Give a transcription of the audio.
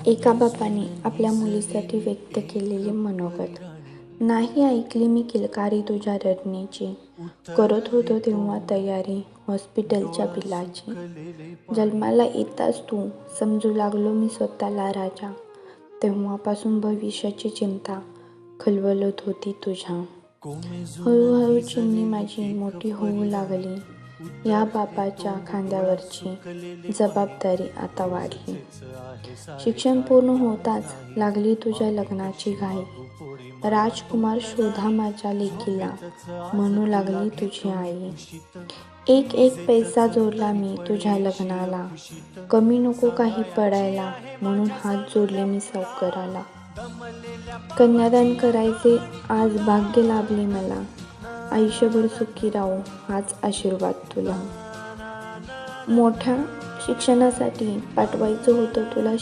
एका बापाने आपल्या मुलीसाठी व्यक्त केलेले मनोगत. नाही ऐकली मी किलकारी तुझ्या रडण्याची, करत होतो तेव्हा तयारी हॉस्पिटलच्या बिलाची. जन्माला येताच तू समजू लागलो मी स्वतःला राजा, तेव्हापासून भविष्याची चिंता खलबलत होती तुझ्या. हळूहळू चिमणी माझी मोठी होऊ लागली, या बापाच्या खांद्यावरची जबाबदारी आता वाढली. शिक्षण पूर्ण होताच लागली तुझ्या लग्नाची घाई, राजकुमार शोधा माझ्या लेकीला, म्हणू लागली तुझी आई. एक एक पैसा जोडला मी तुझ्या लग्नाला, कमी नको काही पडायला, म्हणून हात जोडले मी सावकाराला. कन्यादान करायचे आज भाग्य लाभले मला, आयुष्यभर सुखी राहू हाच आशीर्वाद तुला. मोठ्या शिक्षणासाठी पाठवायचं होतं तुला